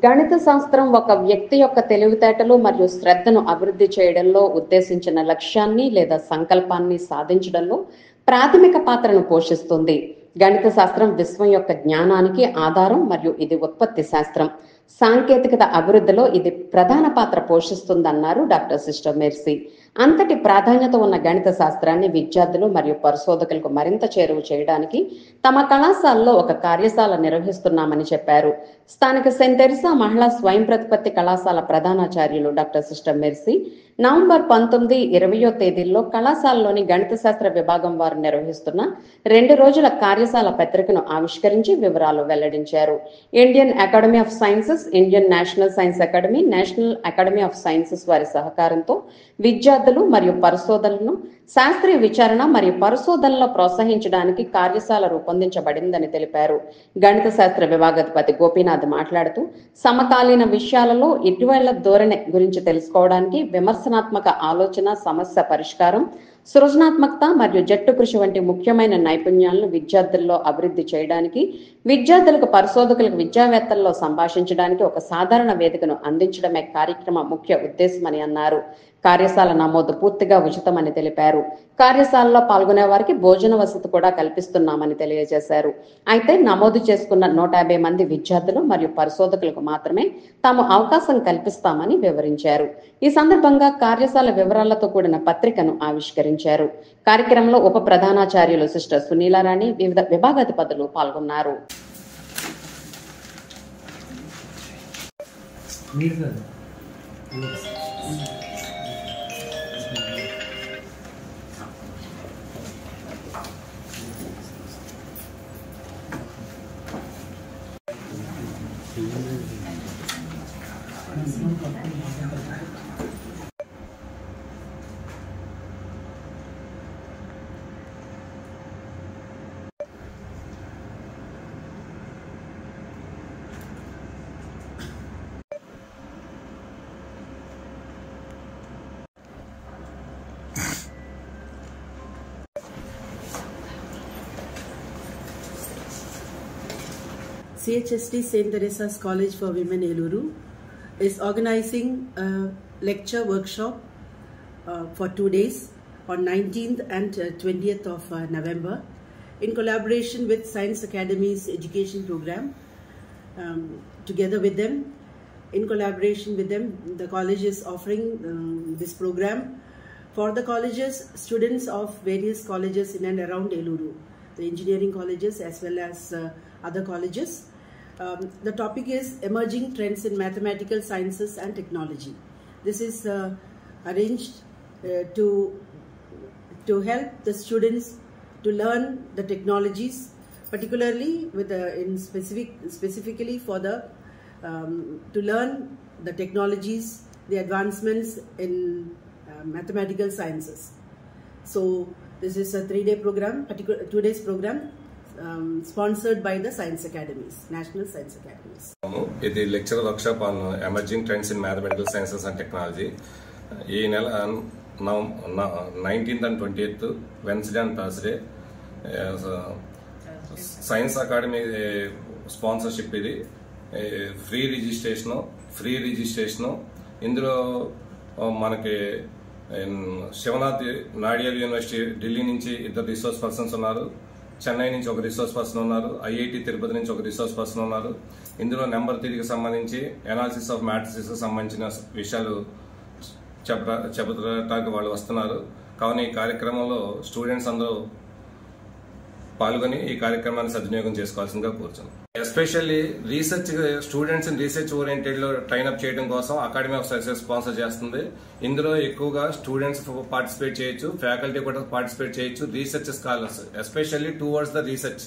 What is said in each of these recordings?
గణిత శాస్త్రం ఒక వ్యక్తి యొక్క తెలివితేటలు మరియు శ్రద్ధను అభివృద్ధి చేయడంలో ఉద్దేశించిన లక్ష్యాన్ని లేదా సంకల్పాన్ని సాధించడంలో ప్రాథమిక పాత్రను పోషిస్తుంది. గణిత శాస్త్రం విశ్వం యొక్క జ్ఞానానికి ఆధారం మరియు ఇది ఉత్పత్తి శాస్త్రం. సాంకేతికత అభివృద్ధిలో ఇది ప్రధాన పాత్ర పోషిస్తుందన్నారు డాక్టర్ సిస్టర్ మెర్సీ. అంతటి ప్రాధాన్యత ఉన్న గణిత శాస్త్రాన్ని విద్యార్థులు మరియు పరిశోధకులకు మరింత చేరువ చేయడానికి తమ కళాశాలలో ఒక కార్యశాల నిర్వహిస్తున్నామని చెప్పారు. స్థానిక సెయింట్ తెరిసా మహిళా స్వయం ప్రతిపత్తి కళాశాల ప్రధానాచార్యులు డాక్టర్ సిస్టర్ మెర్సీ నవంబర్ 19, 20 తేదీల్లో కళాశాలలోని గణిత శాస్త్ర విభాగం వారు నిర్వహిస్తున్న 2 రోజుల కార్యశాల పత్రికను ఆవిష్కరించి వివరాలు వెల్లడించారు. Indian academy of sciences, Indian national science academy, national academy of sciences వారి సహకారంతో విద్యార్థులు మరియు పరిశోధనలను శాస్త్రీయ విచారణ మరియు పరిశోధనలో ప్రోత్సహించడానికి కార్యశాల రూపొందించబడిందని తెలిపారు. గణిత శాస్త్ర విభాగాధిపతి గోపీనాథ్ మాట్లాడుతూ సమకాలీన విషయాలలో ఇటీవల ధోరణి గురించి తెలుసుకోవడానికి విమర్శనాత్మక ఆలోచన, సమస్య పరిష్కారం, సృజనాత్మకత మరియు జట్టు కృషి వంటి ముఖ్యమైన నైపుణ్యాలను విద్యార్థుల్లో అభివృద్ధి చేయడానికి, విద్యార్థులకు పరిశోధకులకు విద్యావేత్తల్లో సంభాషించడానికి ఒక సాధారణ వేదికను అందించడమే కార్యక్రమ ముఖ్య ఉద్దేశమని అన్నారు. కార్యశాల నమోదు పూర్తిగా ఉచితమని తెలిపారు. కార్యశాలలో పాల్గొనే వారికి భోజన వసతి కూడా కల్పిస్తున్నామని తెలియజేశారు. అయితే నమోదు చేసుకున్న 150 మంది విద్యార్థులు మరియు పరిశోధకులకు మాత్రమే తాము అవకాశం కల్పిస్తామని వివరించారు. ఈ సందర్భంగా కార్యశాల వివరాలతో కూడిన పత్రికను ఆవిష్కరించారు. కార్యక్రమంలో ఉప ప్రధానాచార్యులు సిస్టర్ సునీలారాణి, వివిధ విభాగాధిపతులు పాల్గొన్నారు. CHST St. Teresa's College for Women Eluru is organizing a lecture workshop for 2 days on 19th and 20th of November in collaboration with Science Academy's education program. Together with them, in collaboration with them, the college is offering this program for the colleges, students of various colleges in and around Eluru, the engineering colleges as well as other colleges. The topic is Emerging Trends in Mathematical Sciences and Technology. This is arranged to help the students to learn the technologies, particularly with specifically for the to learn the technologies, the advancements in mathematical sciences. So this is a 3-day program, 2 days program. Sponsored by the Science Academies, National Science Academies. This lecture workshop on emerging trends in mathematical sciences and technology. This now 19th and 20th, Wednesday and Thursday, Science Academy sponsorship idi free registration. Indulo manaki Shivanath Nadia University, Delhi nunchi iddaru resource persons unnaru. Chennai నుంచి ఒక resource person ఉన్నారు, IIT Tirupati నుంచి ఒక resource person ఉన్నారు. ఇందులో number థియరీకి సంబంధించి analysis of matrices సంబంధించిన విషయాలు చెప్పడానికి వాళ్ళు వస్తున్నారు. కావున ఈ కార్యక్రమంలో స్టూడెంట్స్ అందరూ పాల్గొని ఈ కార్యక్రమాన్ని సద్వినియోగం చేసుకోవాల్సిందిగా కోరుతున్నాను. Especially research students research oriented లో ట్రైన్ అప్ చేయడం కోసం అకాడమీ ఆఫ్ సైన్సెస్ స్పాన్సర్ చేస్తుంది. ఇందులో ఎక్కువగా స్టూడెంట్స్ పార్టిసిపేట్ చేయొచ్చు, ఫ్యాకల్టీ కూడా పార్టిసిపేట్ చేయొచ్చు, research scholars especially towards the research.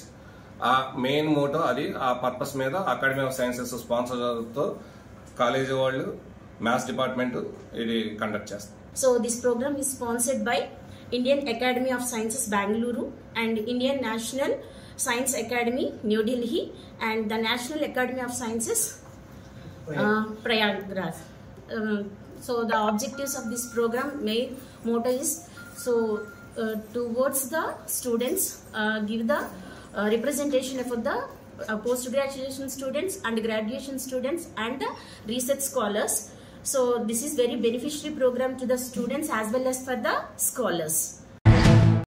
ఆ మెయిన్ మోటో అది, ఆ పర్పస్ మీద అకాడమీ ఆఫ్ సైన్సెస్ స్పాన్సర్ తో కాలేజీ వాళ్ళు, మ్యాథ్స్ డిపార్ట్మెంట్ ఇది కండక్ట్ చేస్తారు. So this program is sponsored by Indian Academy of Sciences Bangalore and Indian National Science Academy New Delhi and the National Academy of Sciences Prayagraj. So the objectives of this program, main motto is towards the students give the representation for the post-graduation students and graduation students and the research scholars. So this is very beneficiary program to the students as well as for the scholars.